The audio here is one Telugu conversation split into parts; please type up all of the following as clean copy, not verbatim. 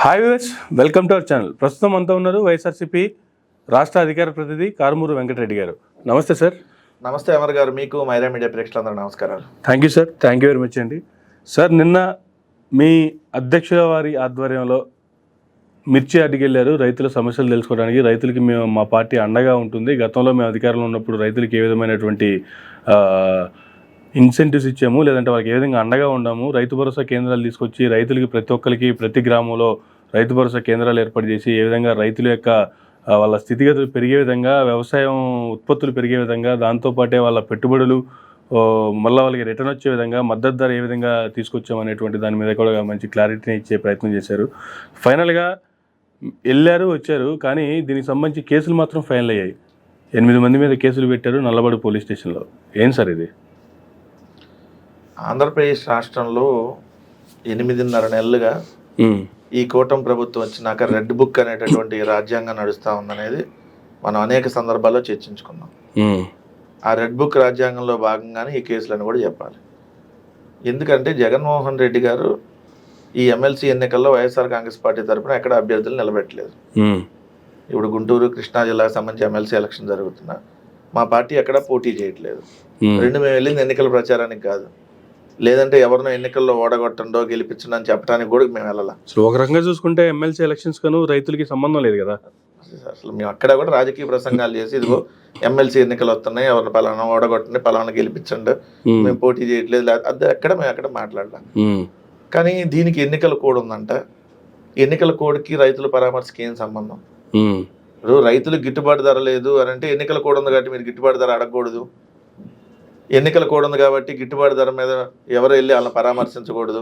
Hi viewers, welcome to our channel. ప్రస్తుతం అంతా ఉన్నారు వైఎస్ఆర్సీపీ రాష్ట్ర అధికార ప్రతినిధి కారుమూరు వెంకటరెడ్డి గారు. నమస్తే సార్. నమస్తే అమర్ గారు, మీకు మైరా మీడియా ప్రేక్షకులందరూ నమస్కారాలు. Thank you sir, thank you very much అండి. సార్, నిన్న మీ అధ్యక్షుల వారి ఆధ్వర్యంలో మిర్చి అడ్డుకెళ్ళారు రైతుల సమస్యలు తెలుసుకోవడానికి. రైతులకి మా పార్టీ అండగా ఉంటుంది. గతంలో మేము అధికారంలో ఉన్నప్పుడు రైతులకి ఏ విధమైనటువంటి ఇన్సెంటివ్స్ ఇచ్చాము, లేదంటే వాళ్ళకి ఏ విధంగా అండగా ఉన్నాము. రైతు భరోసా కేంద్రాలు తీసుకొచ్చి రైతులకి ప్రతి ఒక్కరికి ప్రతి గ్రామంలో రైతు భరోసా కేంద్రాలు ఏర్పాటు చేసి ఏ విధంగా రైతుల యొక్క వాళ్ళ స్థితిగతులు పెరిగే విధంగా, వ్యవసాయం ఉత్పత్తులు పెరిగే విధంగా, దాంతోపాటే వాళ్ళ పెట్టుబడులు మళ్ళీ వాళ్ళకి రిటర్న్ వచ్చే విధంగా, మద్దతు ధర ఏ విధంగా తీసుకొచ్చామనేటువంటి దాని మీద కూడా మంచి క్లారిటీని ఇచ్చే ప్రయత్నం చేశారు. ఫైనల్గా వెళ్ళారు, వచ్చారు. కానీ దీనికి సంబంధించి కేసులు మాత్రం ఫైనల్ అయ్యాయి. 8 మంది మీద కేసులు పెట్టారు నల్లబడి పోలీస్ స్టేషన్లో. ఏం సార్ ఇది? ఆంధ్రప్రదేశ్ రాష్ట్రంలో 8.5 నెలలుగా ఈ కూటమి ప్రభుత్వం వచ్చినాక రెడ్ బుక్ అనేటటువంటి రాజ్యాంగం నడుస్తూ ఉందనేది మనం అనేక సందర్భాల్లో చర్చించుకున్నాం. ఆ రెడ్ బుక్ రాజ్యాంగంలో భాగంగానే ఈ కేసులను కూడా చెప్పాలి. ఎందుకంటే జగన్మోహన్ రెడ్డి గారు ఈ ఎమ్మెల్సీ ఎన్నికల్లో వైఎస్ఆర్ కాంగ్రెస్ పార్టీ తరఫున ఎక్కడ అభ్యర్థులు నిలబెట్టలేదు. ఇప్పుడు గుంటూరు, కృష్ణా జిల్లాకు సంబంధించి ఎమ్మెల్సీ ఎలక్షన్ జరుగుతున్నా మా పార్టీ ఎక్కడ పోటీ చేయట్లేదు. మేము వెళ్ళింది ఎన్నికల ప్రచారానికి కాదు, లేదంటే ఎవరినో ఎన్నికల్లో ఓడగొట్టండో గెలిపించండి అని చెప్పడానికి కూడా మేము వెళ్ళాలి. ఒక రకంగా చూసుకుంటే ఎమ్మెల్సీ ఎలక్షన్స్ కను రైతులకి సంబంధం లేదు కదా. అసలు మేము అక్కడ కూడా రాజకీయ ప్రసంగాలు చేసి ఇదిగో ఎమ్మెల్సీ ఎన్నికలు వస్తున్నాయి, ఎవరిని పలానా ఓడగొట్టండి, పలానా గెలిపించండి, మేము పోటీ చేయట్లేదు, అది ఎక్కడ మేము అక్కడ మాట్లాడలేం. కానీ దీనికి ఎన్నికల కోడ్ ఉందంట. ఎన్నికల కోడ్కి రైతుల పరామర్శకి ఏం సంబంధం? ఇప్పుడు రైతులకు గిట్టుబాటు ధర లేదు అని అంటే ఎన్నికల కోడ్ ఉంది కాబట్టి మీరు గిట్టుబాటు ధర అడగకూడదు. ఎన్నికల కోడ్ ఉంది కాబట్టి గిట్టుబాటు ధర మీద ఎవరు వెళ్ళి వాళ్ళని పరామర్శించకూడదు.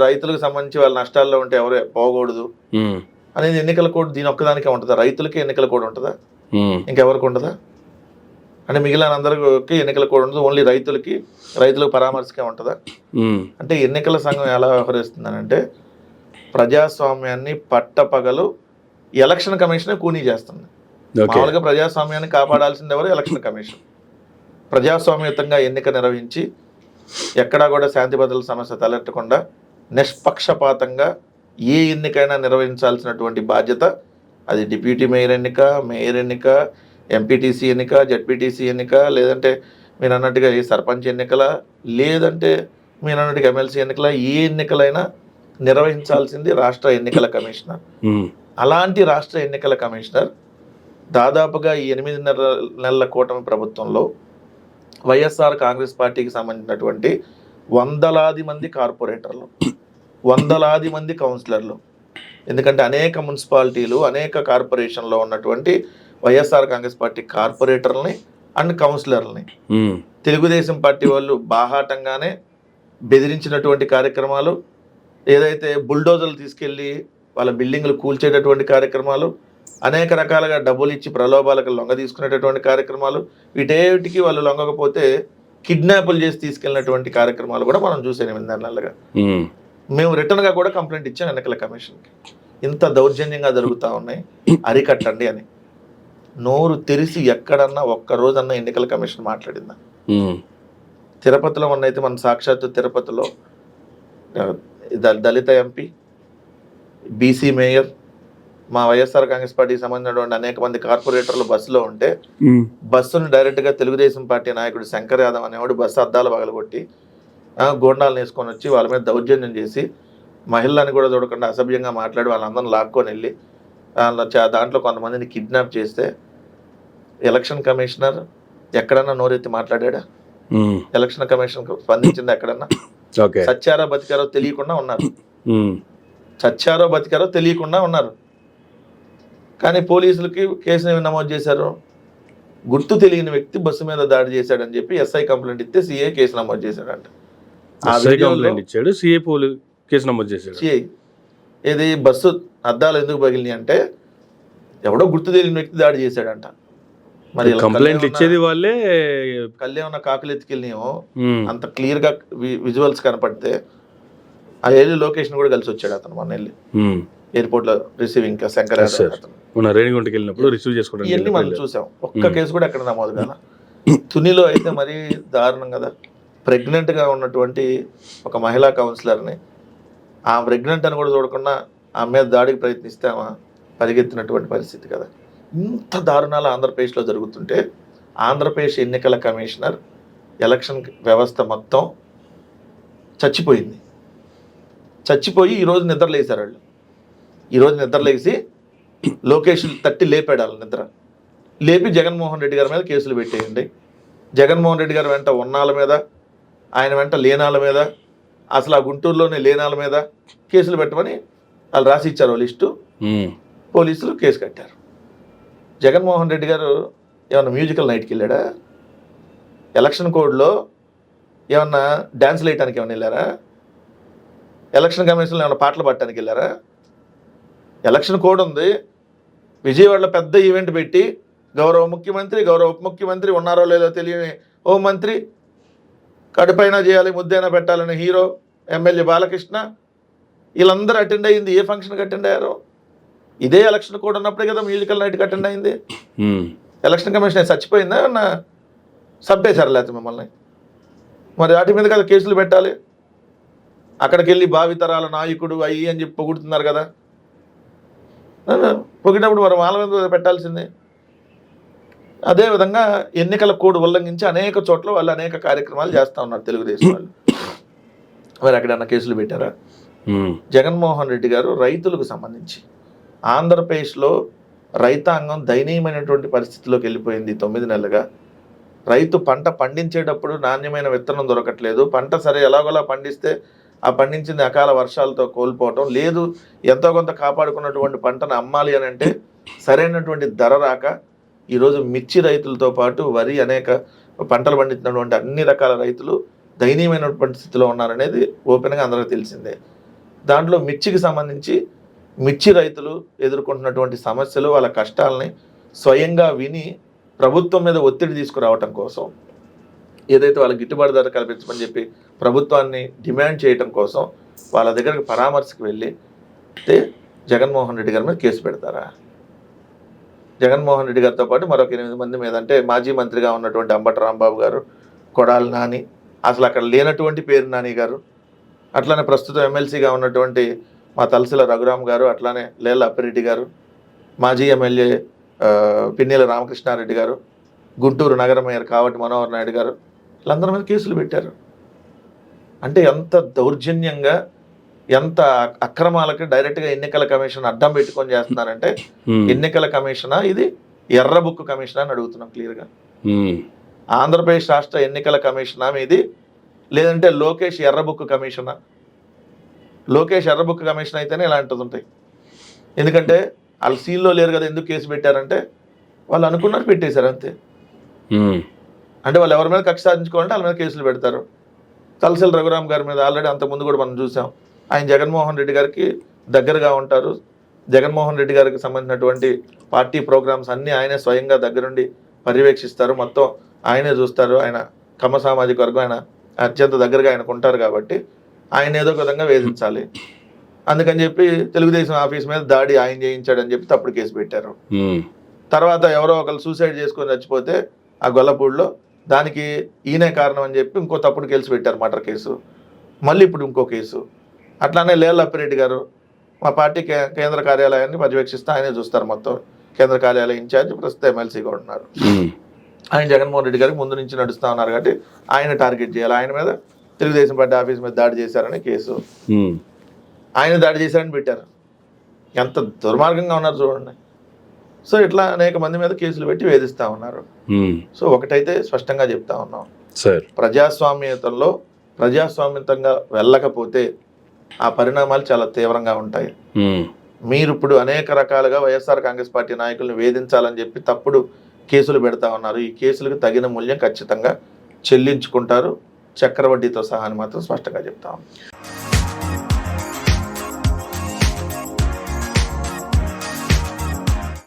రైతులకు సంబంధించి వాళ్ళ నష్టాల్లో ఉంటే ఎవరు పోకూడదు అనేది ఎన్నికల కోడ్ దీని ఒక్కదానికే ఉంటుందా? రైతులకి ఎన్నికల కోడ్ ఉంటుందా? ఇంకెవరికి ఉంటుందా? అంటే మిగిలిన అందరికి ఎన్నికల కోడ్ ఉండదు, ఓన్లీ రైతులకు పరామర్శకే ఉంటుందా? అంటే ఎన్నికల సంఘం ఎలా వ్యవహరిస్తుందనంటే ప్రజాస్వామ్యాన్ని పట్టపగలు ఎలక్షన్ కమిషనే కూనీ చేస్తుంది. మామూలుగా ప్రజాస్వామ్యాన్ని కాపాడాల్సింది ఎవరు? Election commission. ప్రజాస్వామ్యతంగా ఎన్నిక నిర్వహించి ఎక్కడా కూడా శాంతి భద్రతల సమస్య తలెత్తకుండా నిష్పక్షపాతంగా ఏ ఎన్నికైనా నిర్వహించాల్సినటువంటి బాధ్యత అది డిప్యూటీ మేయర్ ఎన్నిక, ఎంపీటీసీ ఎన్నిక, జెడ్పీటీసీ ఎన్నిక, లేదంటే మీరు అన్నట్టుగా ఈ సర్పంచ్ ఎన్నికల, లేదంటే మీరు అన్నట్టుగా ఎమ్మెల్సీ ఎన్నికల, ఏ ఎన్నికలైనా నిర్వహించాల్సింది రాష్ట్ర ఎన్నికల కమిషనర్. అలాంటి రాష్ట్ర ఎన్నికల కమిషనర్ దాదాపుగా ఈ 8 నెలల కూటమి ప్రభుత్వంలో వైఎస్ఆర్ కాంగ్రెస్ పార్టీకి సంబంధించినటువంటి వందలాది మంది కార్పొరేటర్లు, వందలాది మంది కౌన్సిలర్లు, ఎందుకంటే అనేక మున్సిపాలిటీలు, అనేక కార్పొరేషన్లో ఉన్నటువంటి వైఎస్ఆర్ కాంగ్రెస్ పార్టీ కార్పొరేటర్లని అండ్ కౌన్సిలర్లని తెలుగుదేశం పార్టీ వాళ్ళు బాహాటంగానే బెదిరించినటువంటి కార్యక్రమాలు, ఏదైతే బుల్డోజర్లు తీసుకెళ్ళి వాళ్ళ బిల్డింగ్లు కూల్చేటటువంటి కార్యక్రమాలు, అనేక రకాలుగా డబ్బులు ఇచ్చి ప్రలోభాలకు లొంగ తీసుకునేటటువంటి కార్యక్రమాలు, వీటేటికి వాళ్ళు లొంగకపోతే కిడ్నాపులు చేసి తీసుకెళ్ళినటువంటి కార్యక్రమాలు కూడా మనం చూసాం 8 నెలలుగా. మేము రిటర్న్గా కూడా కంప్లైంట్ ఇచ్చాం ఎన్నికల కమిషన్కి. ఇంత దౌర్జన్యంగా జరుగుతూ ఉన్నాయి, అరికట్టండి అని. నోరు తెరిసి ఎక్కడన్నా ఒక్కరోజన్నా ఎన్నికల కమిషన్ మాట్లాడిందా? తిరుపతిలో మొన్నైతే మన సాక్షాత్తు తిరుపతిలో దళిత ఎంపీ, బీసీ మేయర్, మా వైఎస్ఆర్ కాంగ్రెస్ పార్టీకి సంబంధించినటువంటి అనేక మంది కార్పొరేటర్లు బస్సులో ఉంటే బస్సును డైరెక్ట్గా తెలుగుదేశం పార్టీ నాయకుడు శంకర్ యాదవ్ అనేవాడు బస్సు అద్దాలు పగలగొట్టి గోండాలను వేసుకొని వచ్చి వాళ్ళ మీద దౌర్జన్యం చేసి మహిళలను కూడా చూడకుండా అసభ్యంగా మాట్లాడి వాళ్ళందరిని లాక్కొని వెళ్ళి దాంట్లో కొంతమందిని కిడ్నాప్ చేస్తే ఎలక్షన్ కమిషనర్ ఎక్కడన్నా నోరెత్తి మాట్లాడా? ఎలక్షన్ కమిషన్ స్పందించింది ఎక్కడన్నా? చచ్చారో బతికారో తెలియకుండా ఉన్నారు. కానీ పోలీసులకి కేసుని నమోదు చేశారు. గుర్తు తెలియని వ్యక్తి బస్సు మీద దాడి చేశాడని చెప్పి ఎస్ఐ కంప్లైంట్ ఇస్తే సిఐ కేసు నమోదు చేశాడంట. సిఐ ఇది బస్సు అద్దాలు ఎందుకు పగిలినాయి అంటే ఎవడో గుర్తు తెలియని వ్యక్తి దాడి చేశాడంట. మరి కంప్లైంట్ ఇచ్చేది వాళ్ళే. కళ్ళే ఉన్న కాకులు ఎత్తుకెళ్ళినేమో అంత క్లియర్ గా విజువల్స్ కనపడితే ఆ ఏరియా లొకేషన్ కూడా కలిసి వచ్చాడు అతను మొన్న వెళ్ళి ఎయిర్పోర్ట్ లో రిసీవింగ్ శంకర్ రేణిగుంటకి వెళ్ళినప్పుడు రిసీవ్ చేసుకోవడం ఇవన్నీ మనం చూసాం. ఒక్క కేసు కూడా ఎక్కడ నమోదు కదా. తునిలో అయితే మరీ దారుణం కదా. ప్రెగ్నెంట్ గా ఉన్నటువంటి ఒక మహిళా కౌన్సిలర్ని ఆ ప్రెగ్నెంట్ అని కూడా చూడకుండా ఆమె మీద దాడికి ప్రయత్నిస్తామా పరిగెత్తినటువంటి పరిస్థితి కదా. ఇంత దారుణాలు ఆంధ్రప్రదేశ్లో జరుగుతుంటే ఆంధ్రప్రదేశ్ ఎన్నికల కమిషనర్ ఎలక్షన్ వ్యవస్థ మొత్తం చచ్చిపోయి ఈరోజు నిద్రలేశారు వాళ్ళు. ఈరోజు నిద్రలేసి లోకేష్ తట్టి లేపాడు వాళ్ళు నిద్ర లేపి జగన్మోహన్ రెడ్డి గారి మీద కేసులు పెట్టేయండి. జగన్మోహన్ రెడ్డి గారి వెంట ఉన్నాళ్ళ మీద, ఆయన వెంట లేనాళ్ళ మీద, అసలు ఆ గుంటూరులోనే లేనాళ్ళ మీద కేసులు పెట్టమని వాళ్ళు రాసి ఇచ్చారు లిస్టు. పోలీసులు కేసు కట్టారు. జగన్మోహన్ రెడ్డి గారు ఏమన్నా మ్యూజికల్ నైట్కి వెళ్ళాడా? ఎలక్షన్ కోడ్లో ఏమన్నా డ్యాన్స్లు వేయటానికి ఏమైనా వెళ్ళారా? ఎలక్షన్ కమిషన్లో ఏమైనా పాటలు పాడటానికి వెళ్ళారా? ఎలక్షన్ కోడ్ ఉంది. విజయవాడలో పెద్ద ఈవెంట్ పెట్టి గౌరవ ముఖ్యమంత్రి, గౌరవ ఉప ముఖ్యమంత్రి, ఉన్నారో లేదో తెలియని హోంమంత్రి, కడుపైనా చేయాలి ముద్దైనా పెట్టాలని హీరో ఎమ్మెల్యే బాలకృష్ణ, వీళ్ళందరూ అటెండ్ అయ్యింది. ఏ ఫంక్షన్కి అటెండ్ అయ్యారు? ఇదే ఎలక్షన్ కోడ్ ఉన్నప్పుడే కదా మ్యూజికల్ నైట్కి అటెండ్ అయింది. ఎలక్షన్ కమిషన్ చచ్చిపోయిందా అన్న చంపేశారు లేకపోతే మిమ్మల్ని? మరి వాటి మీద కదా కేసులు పెట్టాలి. అక్కడికి వెళ్ళి భావితరాల నాయకుడు అయ్యి అని చెప్పి పొగుడుతున్నారు కదా. పొగినప్పుడు మరి వాళ్ళ మీద పెట్టాల్సిందే. అదేవిధంగా ఎన్నికల కోడ్ ఉల్లంఘించి అనేక చోట్ల వాళ్ళు అనేక కార్యక్రమాలు చేస్తూ ఉన్నారు తెలుగుదేశం వాళ్ళు. మరి అక్కడన్నా కేసులు పెట్టారా? జగన్మోహన్ రెడ్డి గారు రైతులకు సంబంధించి ఆంధ్రప్రదేశ్లో రైతాంగం దయనీయమైనటువంటి పరిస్థితిలోకి వెళ్ళిపోయింది. 9 నెలలుగా రైతు పంట పండించేటప్పుడు నాణ్యమైన విత్తనం దొరకట్లేదు. పంట సరే ఎలాగోలా పండిస్తే ఆ పండించింది అకాల వర్షాలతో కోల్పోవటం లేదు. ఎంతో కొంత కాపాడుకున్నటువంటి పంటను అమ్మాలి అని అంటే సరైనటువంటి ధర రాక ఈరోజు మిర్చి రైతులతో పాటు వరి అనేక పంటలు పండించినటువంటి అన్ని రకాల రైతులు దయనీయమైనటువంటి స్థితిలో ఉన్నారనేది ఓపెన్గా అందరికీ తెలిసిందే. దాంట్లో మిర్చికి సంబంధించి మిర్చి రైతులు ఎదుర్కొంటున్నటువంటి సమస్యలు, వాళ్ళ కష్టాలని స్వయంగా విని ప్రభుత్వం మీద ఒత్తిడి తీసుకురావటం కోసం, ఏదైతే వాళ్ళకి గిట్టుబాటు ధర కల్పించమని చెప్పి ప్రభుత్వాన్ని డిమాండ్ చేయటం కోసం వాళ్ళ దగ్గరికి పరామర్శకు వెళ్ళి జగన్మోహన్ రెడ్డి గారి మీద కేసు పెడతారా? జగన్మోహన్ రెడ్డి గారితో పాటు మరొక 8 మంది మీద, అంటే మాజీ మంత్రిగా ఉన్నటువంటి అంబటి రాంబాబు గారు, కొడాలి నాని, అసలు అక్కడ లేనటువంటి పేరు నాని గారు, అట్లానే ప్రస్తుతం ఎమ్మెల్సీగా ఉన్నటువంటి మా తలసిల రఘురామ్ గారు, అట్లానే లేళ్ల అప్పిరెడ్డి గారు, మాజీ ఎమ్మెల్యే పిన్నెల రామకృష్ణారెడ్డి గారు, గుంటూరు నగర మేయర్ కావటి మనోహర్ నాయుడు గారు, వీళ్ళందరి మీద కేసులు పెట్టారు. అంటే ఎంత దౌర్జన్యంగా, ఎంత అక్రమాలకి డైరెక్ట్గా ఎన్నికల కమిషన్ అడ్డం పెట్టుకొని చేస్తున్నారంటే ఎన్నికల కమిషనా ఇది ఎర్ర బుక్ కమిషనా అని అడుగుతున్నాం క్లియర్గా. ఆంధ్రప్రదేశ్ రాష్ట్ర ఎన్నికల కమిషనా ఇది, లేదంటే లోకేష్ ఎర్ర బుక్ కమిషనా? లోకేష్ ఎర్ర బుక్ కమిషన్ అయితేనే ఇలాంటిది ఉంటాయి. ఎందుకంటే వాళ్ళు సీల్లో లేరు కదా, ఎందుకు కేసు పెట్టారంటే వాళ్ళు అనుకున్నారు పెట్టేశారు అంతే. అంటే వాళ్ళు ఎవరి మీద కక్ష సాధించుకోవాలంటే వాళ్ళ మీద కేసులు పెడతారు. తలసిల రఘురామ్ గారి మీద ఆల్రెడీ అంతకుముందు కూడా మనం చూసాం. ఆయన జగన్మోహన్ రెడ్డి గారికి దగ్గరగా ఉంటారు. జగన్మోహన్ రెడ్డి గారికి సంబంధించినటువంటి పార్టీ ప్రోగ్రామ్స్ అన్నీ ఆయనే స్వయంగా దగ్గరుండి పర్యవేక్షిస్తారు, మొత్తం ఆయనే చూస్తారు. ఆయన కమ్మ సామాజిక వర్గం, ఆయన అత్యంత దగ్గరగా ఆయనకు ఉంటారు కాబట్టి ఆయన ఏదో ఒక విధంగా వేధించాలి. అందుకని చెప్పి తెలుగుదేశం ఆఫీస్ మీద దాడి ఆయన చేయించాడని చెప్పి తప్పుడు కేసు పెట్టారు. తర్వాత ఎవరో ఒకరు సూసైడ్ చేసుకొని చచ్చిపోతే ఆ గొల్లపూడిలో, దానికి ఈయనే కారణం అని చెప్పి ఇంకో తప్పుడు కేసు పెట్టారు, మర్డర్ కేసు. మళ్ళీ ఇప్పుడు ఇంకో కేసు. అట్లానే లేళ్ల అప్పిరెడ్డి గారు మా పార్టీ కేంద్ర కార్యాలయాన్ని పర్యవేక్షిస్తే ఆయనే చూస్తారు, మొత్తం కేంద్ర కార్యాలయ ఇన్ఛార్జ్, ప్రస్తుతం ఎమ్మెల్సీగా ఉన్నారు. ఆయన జగన్మోహన్ రెడ్డి గారికి ముందు నుంచి నడుస్తూ ఉన్నారు కాబట్టి ఆయన టార్గెట్ చేయాలి. ఆయన మీద తెలుగుదేశం పార్టీ ఆఫీస్ మీద దాడి చేశారని కేసు, ఆయన దాడి చేశారని పెట్టారు. ఎంత దుర్మార్గంగా ఉన్నారు చూడండి. సో ఇట్లా అనేక మంది మీద కేసులు పెట్టి వేధిస్తూ ఉన్నారు. సో ఒకటైతే స్పష్టంగా చెప్తా ఉన్నాం, ప్రజాస్వామ్యంగా వెళ్ళకపోతే ఆ పరిణామాలు చాలా తీవ్రంగా ఉంటాయి. మీరు ఇప్పుడు అనేక రకాలుగా వైఎస్ఆర్ కాంగ్రెస్ పార్టీ నాయకులను వేధించాలని చెప్పి తప్పుడు కేసులు పెడతా ఉన్నారు. ఈ కేసులకు తగిన మూల్యం ఖచ్చితంగా చెల్లించుకుంటారు, చక్రవడ్డీతో సహా అని మాత్రం స్పష్టంగా చెప్తా ఉన్నాం.